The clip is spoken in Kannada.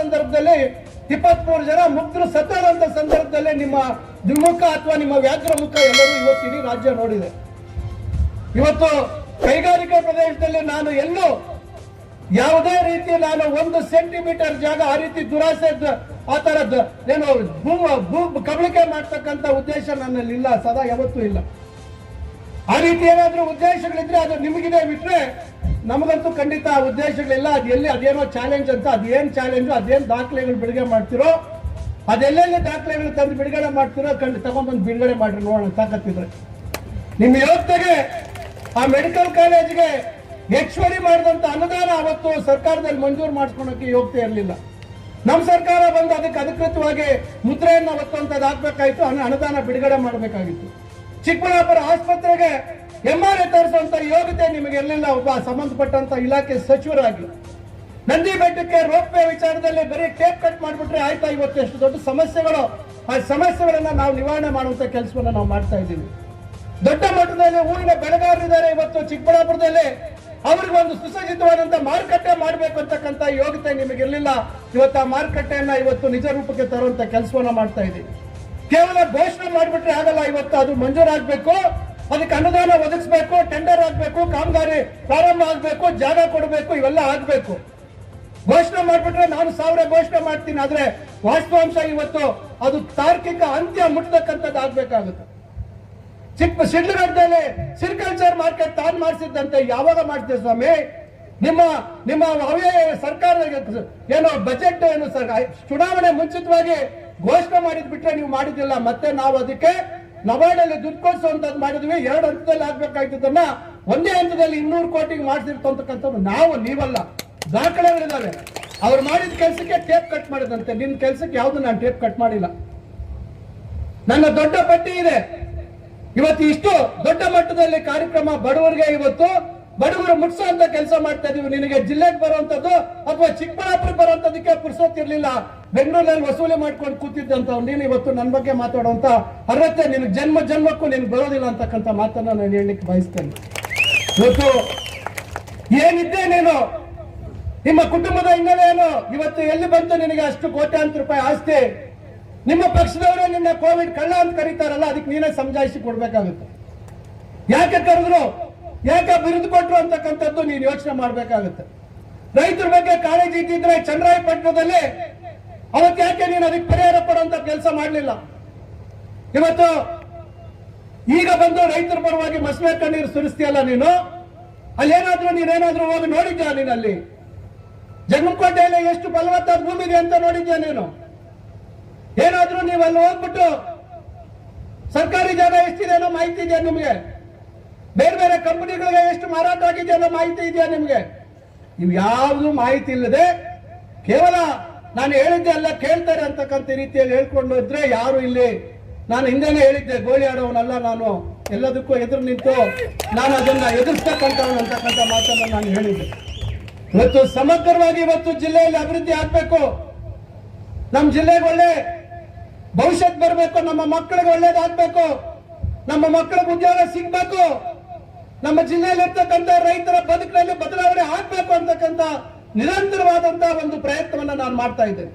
ಸಂದರ್ಭದಲ್ಲಿ 23 ಜನ ಮುಗ್ಧರು ಸತ್ತೋದಂತ ಸಂದರ್ಭದಲ್ಲಿ ನಿಮ್ಮ ದ್ವಿಮುಖ ಅಥವಾ ನಿಮ್ಮ ವ್ಯಾಘ್ರ ಮುಖ ಎಲ್ಲರೂ ಇವತ್ತು ಇಡೀ ರಾಜ್ಯ ನೋಡಿದೆ. ಇವತ್ತು ಕೈಗಾರಿಕಾ ಪ್ರದೇಶದಲ್ಲಿ ನಾನು ಎಲ್ಲೂ ಯಾವುದೇ ರೀತಿ ನಾನು 1 ಸೆಂಟಿಮೀಟರ್ ಜಾಗ ಆ ರೀತಿ ದುರಾಸೆ ಆ ತರದ್ದು ಏನು ಕಬಳಿಕೆ ಮಾಡ್ತಕ್ಕಂಥ ಉದ್ದೇಶ ನನ್ನಲ್ಲಿ ಇಲ್ಲ, ಸದಾ ಯಾವತ್ತೂ ಇಲ್ಲ. ಆ ರೀತಿ ಏನಾದ್ರೂ ಉದ್ದೇಶಗಳಿದ್ರೆ ಅದು ನಿಮಗಿದೆ ಬಿಟ್ರೆ ನಮಗಂತೂ ಖಂಡಿತ ಆ ಉದ್ದೇಶಗಳಿಲ್ಲ. ಅದೇನೋ ಚಾಲೆಂಜ್ ಅಂತ, ಅದೇನ್ ಚಾಲೆಂಜ್, ಅದೇನ್ ದಾಖಲೆಗಳು ಬಿಡುಗಡೆ ಮಾಡ್ತಿರೋ, ಅದೆಲ್ಲೆಲ್ಲಿ ದಾಖಲೆಗಳು ತಂದು ಬಿಡುಗಡೆ ಮಾಡ್ತಿರೋ ತಗೊಂಡ್ಬಂದು ಬಿಡುಗಡೆ ಮಾಡ್ರಿ ನೋಡೋಣ ತಾಕತ್ತಿದ್ರೆ. ನಿಮ್ಮ ಯೋಗ್ಯತೆಗೆ ಆ ಮೆಡಿಕಲ್ ಕಾಲೇಜ್ಗೆ ಹೆಚ್ಚುವರಿ ಮಾಡಿದಂತ ಅನುದಾನ ಅವತ್ತು ಸರ್ಕಾರದಲ್ಲಿ ಮಂಜೂರು ಮಾಡಿಸ್ಕೊಳಕ್ಕೆ ಯೋಗ್ಯತೆ ಇರಲಿಲ್ಲ. ನಮ್ಮ ಸರ್ಕಾರ ಬಂದು ಅದಕ್ಕೆ ಅಧಿಕೃತವಾಗಿ ಮುದ್ರೆಯನ್ನು ಒತ್ತುವಂತದ್ದು ಹಾಕ್ಬೇಕಾಯ್ತು, ಅನುದಾನ ಬಿಡುಗಡೆ ಮಾಡಬೇಕಾಗಿತ್ತು. ಚಿಕ್ಕಬಳ್ಳಾಪುರ ಆಸ್ಪತ್ರೆಗೆ MRI ತರಿಸುವಂತ ಯೋಗ್ಯತೆ ನಿಮಗೆ ಇರಲಿಲ್ಲ ಒಬ್ಬ ಸಂಬಂಧಪಟ್ಟಂತ ಇಲಾಖೆ ಸಚಿವರಾಗಿ. ನಂದಿ ಬೆಟ್ಟಕ್ಕೆ ರೋಪ್ ವೇ ವಿಚಾರದಲ್ಲಿ ಬರೀ ಟೇಪ್ ಕಟ್ ಮಾಡಿಬಿಟ್ರೆ ಆಯ್ತಾ, ಇವತ್ತು ಎಷ್ಟು ದೊಡ್ಡ ಸಮಸ್ಯೆಗಳು, ಆ ಸಮಸ್ಯೆಗಳನ್ನ ನಾವು ನಿವಾರಣೆ ಮಾಡುವಂತ ಕೆಲಸವನ್ನ ನಾವು ಮಾಡ್ತಾ ಇದ್ದೀವಿ. ದೊಡ್ಡ ಮಟ್ಟದಲ್ಲಿ ಊರಿನ ಬೆಳೆಗಾರರಿದ್ದಾರೆ ಇವತ್ತು ಚಿಕ್ಕಬಳ್ಳಾಪುರದಲ್ಲಿ, ಅವ್ರಿಗೆ ಒಂದು ಸುಸಜ್ಜಿತವಾದಂತ ಮಾರುಕಟ್ಟೆ ಮಾಡಬೇಕು ಅಂತಕ್ಕಂಥ ಯೋಗ್ಯತೆ ನಿಮಗೆ ಇರಲಿಲ್ಲ. ಇವತ್ತು ಆ ಮಾರುಕಟ್ಟೆಯನ್ನ ಇವತ್ತು ನಿಜ ರೂಪಕ್ಕೆ ತರುವಂತ ಕೆಲಸವನ್ನ ಮಾಡ್ತಾ ಇದ್ದೀವಿ. ಕೇವಲ ಘೋಷಣೆ ಮಾಡಿಬಿಟ್ರೆ ಆಗಲ್ಲ, ಇವತ್ತು ಅದು ಮಂಜೂರಾಗಬೇಕು, ಅದಕ್ಕೆ ಅನುದಾನ ಒದಗಿಸಬೇಕು, ಟೆಂಡರ್ ಆಗಬೇಕು, ಕಾಮಗಾರಿ ಪ್ರಾರಂಭ ಆಗಬೇಕು, ಜಾಗ ಕೊಡಬೇಕು, ಇವೆಲ್ಲ ಆಗಬೇಕು. ಘೋಷಣೆ ಮಾಡಿಬಿಟ್ರೆ ನಾನು 1000 ಘೋಷಣೆ ಮಾಡ್ತೀನಿ, ಆದ್ರೆ ವಾಸ್ತವಾಂಶ ಇವತ್ತು ಅದು ತಾರ್ಕಿಕ ಅಂತ್ಯ ಮುಟ್ಟತಕ್ಕಂಥದ್ದು ಆಗ್ಬೇಕಾಗುತ್ತೆ. ಶಿಡ್ಲಘಟ್ಟದಲ್ಲಿ ಸಿರಿಕಲ್ಚರ್ ಮಾರ್ಕೆಟ್ ತಾನು ಮಾಡಿಸಿದ್ದಂತೆ ಯಾವಾಗ ಮಾಡ್ತೀವಿ ಸ್ವಾಮಿ? ನಿಮ್ಮ ಸರ್ಕಾರ ಏನೋ ಬಜೆಟ್ ಏನು ಚುನಾವಣೆ ಮುಂಚಿತವಾಗಿ ಘೋಷಣೆ ಮಾಡಿದ್ ಬಿಟ್ರೆ ನೀವು ಮಾಡಿದಿಲ್ಲ. ಮತ್ತೆ ನಾವು ಅದಕ್ಕೆ ನಬಾರ್ಡಲ್ಲಿ ದುಡ್ಡು ಕೊಡಿಸುವಂತದ್ದು ಮಾಡಿದ್ವಿ. 2 ಹಂತದಲ್ಲಿ ಆಗ್ಬೇಕಾಗಿದ್ದನ್ನ ಒಂದೇ ಹಂತದಲ್ಲಿ 200 ಕೋಟಿಗೆ ಮಾಡಿಸಿರ್ತಕ್ಕಂಥದ್ದು ನೀವಲ್ಲ, ದಾಖಲೆಗಳಿದ್ದಾವೆ. ಅವ್ರು ಮಾಡಿದ ಕೆಲಸಕ್ಕೆ ಟೇಪ್ ಕಟ್ ಮಾಡಿದಂತೆ, ನಿನ್ನ ಕೆಲಸಕ್ಕೆ ಯಾವ್ದು ನಾನು ಟೇಪ್ ಕಟ್ ಮಾಡಿಲ್ಲ. ನನ್ನ ದೊಡ್ಡ ಪಟ್ಟಿ ಇದೆ. ಇವತ್ತು ಇಷ್ಟು ದೊಡ್ಡ ಮಟ್ಟದಲ್ಲಿ ಕಾರ್ಯಕ್ರಮ ಬಡವರಿಗೆ ಇವತ್ತು ಬಡವರು ಮುಟ್ಸುವಂತ ಕೆಲಸ ಮಾಡ್ತಾ ಇದೀವಿ. ನಿನಗೆ ಜಿಲ್ಲೆಗೆ ಬರುವಂತದ್ದು ಅಥವಾ ಚಿಕ್ಕಬಳ್ಳಾಪುರಕ್ಕೆ ಬರುವಂತದಕ್ಕೆ ಪುರ್ಸೊತ್ತಿರ್ಲಿಲ್ಲ, ಬೆಂಗಳೂರಲ್ಲಿ ವಸೂಲಿ ಮಾಡ್ಕೊಂಡು ಕೂತಿದ್ದಂತ ನೀನು ಇವತ್ತು ನನ್ನ ಬಗ್ಗೆ ಮಾತಾಡುವಂತ ಅರ್ಹತೆ ನಿನಗೆ ಜನ್ಮಕ್ಕೂ ನಿನ್ಗೆ ಬರೋದಿಲ್ಲ ಅಂತಕ್ಕಂಥ ಮಾತನ್ನ ನಾನು ಹೇಳಲಿಕ್ಕೆ ಬಯಸ್ತೇನೆ. ಇವತ್ತು ಏನಿದ್ದೆ ನೀನು, ನಿಮ್ಮ ಕುಟುಂಬದ ಹಿನ್ನೆಲೆ ಏನು, ಇವತ್ತು ಎಲ್ಲಿ ಬಂತು ನಿನಗೆ ಅಷ್ಟು ಕೋಟ್ಯಾಂತರ ರೂಪಾಯಿ ಆಸ್ತಿ? ನಿಮ್ಮ ಪಕ್ಷದವರೇ ನಿನ್ನ ಕೋವಿಡ್ ಕಳ್ಳ ಅಂತ ಕರೀತಾರಲ್ಲ, ಅದಕ್ಕೆ ನೀನೇ ಸಮಜಾಯಿಸಿ ಕೊಡ್ಬೇಕಾಗುತ್ತೆ. ಯಾಕೆ ಕರೆದ್ರು, ಯಾಕೆ ಬಿರುದು ಕೊಟ್ರು ಅಂತಕ್ಕಂಥದ್ದು ನೀನು ಯೋಚನೆ ಮಾಡ್ಬೇಕಾಗುತ್ತೆ. ರೈತರ ಬಗ್ಗೆ ಕಾಳಜಿ ಇದ್ದಿದ್ರೆ ಚನ್ನರಾಯಪಟ್ಟಣದಲ್ಲಿ ಅವತ್ತು ಯಾಕೆ ನೀನು ಅದಕ್ಕೆ ಪರಿಹಾರ ಕೊಡುವಂತ ಕೆಲಸ ಮಾಡಲಿಲ್ಲ? ಇವತ್ತು ಈಗ ಬಂದು ರೈತರ ಪರವಾಗಿ ಮಸಮೆ ಕಣ್ಣೀರು ಸುರಿಸ್ತೀಯಲ್ಲ ನೀನು, ನೀನೇನಾದ್ರೂ ಹೋಗಿ ನೋಡಿದ್ಯಾ? ನೀನಲ್ಲಿ ಜಗನ್ಕೋಟೆಯಲ್ಲಿ ಎಷ್ಟು ಫಲವತ್ತಾದ ಭೂಮಿ ಇದೆ ಅಂತ ನೋಡಿದ್ಯಾ ನೀನು? ಏನಾದ್ರೂ ನೀವು ಅಲ್ಲಿ ಹೋಗ್ಬಿಟ್ಟು ಸರ್ಕಾರಿ ಜಾಗ ಎಷ್ಟಿದೆ ಅನ್ನೋ ಮಾಹಿತಿ ಇದೆಯಾ ನಿಮ್ಗೆ? ಬೇರೆ ಬೇರೆ ಕಂಪನಿಗಳಿಗೆ ಎಷ್ಟು ಮಾರಾಟ ಆಗಿದೆ ಅನ್ನೋ ಮಾಹಿತಿ ಇದೆಯಾ ನಿಮ್ಗೆ? ಇವು ಯಾವುದು ಮಾಹಿತಿ ಇಲ್ಲದೆ ಕೇವಲ ನಾನು ಹೇಳಿದ್ದೆ ಅಲ್ಲ ಕೇಳ್ತಾರೆ ಅಂತಕ್ಕಂಥ ರೀತಿಯಲ್ಲಿ ಹೇಳ್ಕೊಂಡು ಇದ್ರೆ ಯಾರು ಇಲ್ಲಿ, ನಾನು ಹಿಂದೆನೆ ಹೇಳಿದ್ದೆ, ಗೋಳಿ ಆಡೋವನಲ್ಲ ನಾನು, ಎಲ್ಲದಕ್ಕೂ ಎದುರು ನಿಂತು ನಾನು ಅದನ್ನ ಎದುರಿಸ್ತಕ್ಕಂಥವನು ಅಂತಕ್ಕಂಥ ಮಾತನ್ನು ನಾನು ಹೇಳಿದ್ದೆ. ಇವತ್ತು ಸಮಗ್ರವಾಗಿ ಇವತ್ತು ಜಿಲ್ಲೆಯಲ್ಲಿ ಅಭಿವೃದ್ಧಿ ಆಗ್ಬೇಕು, ನಮ್ಮ ಜಿಲ್ಲೆಗೆ ಒಳ್ಳೆ ಭವಿಷ್ಯತ್ ಬರಬೇಕು, ನಮ್ಮ ಮಕ್ಕಳಿಗೆ ಒಳ್ಳೇದಾಗಬೇಕು, ನಮ್ಮ ಮಕ್ಕಳಿಗೆ ಉದ್ಯೋಗ ಸಿಗ್ಬೇಕು, ನಮ್ಮ ಜಿಲ್ಲೆಯಲ್ಲಿ ಇರ್ತಕ್ಕಂಥ ರೈತರ ಬದುಕಿನಲ್ಲಿ ಬದಲಾವಣೆ ಆಗ್ಬೇಕು ಅಂತಕ್ಕಂಥ ನಿರಂತರವಾದಂತಹ ಒಂದು ಪ್ರಯತ್ನವನ್ನ ನಾನು ಮಾಡ್ತಾ ಇದ್ದೇನೆ.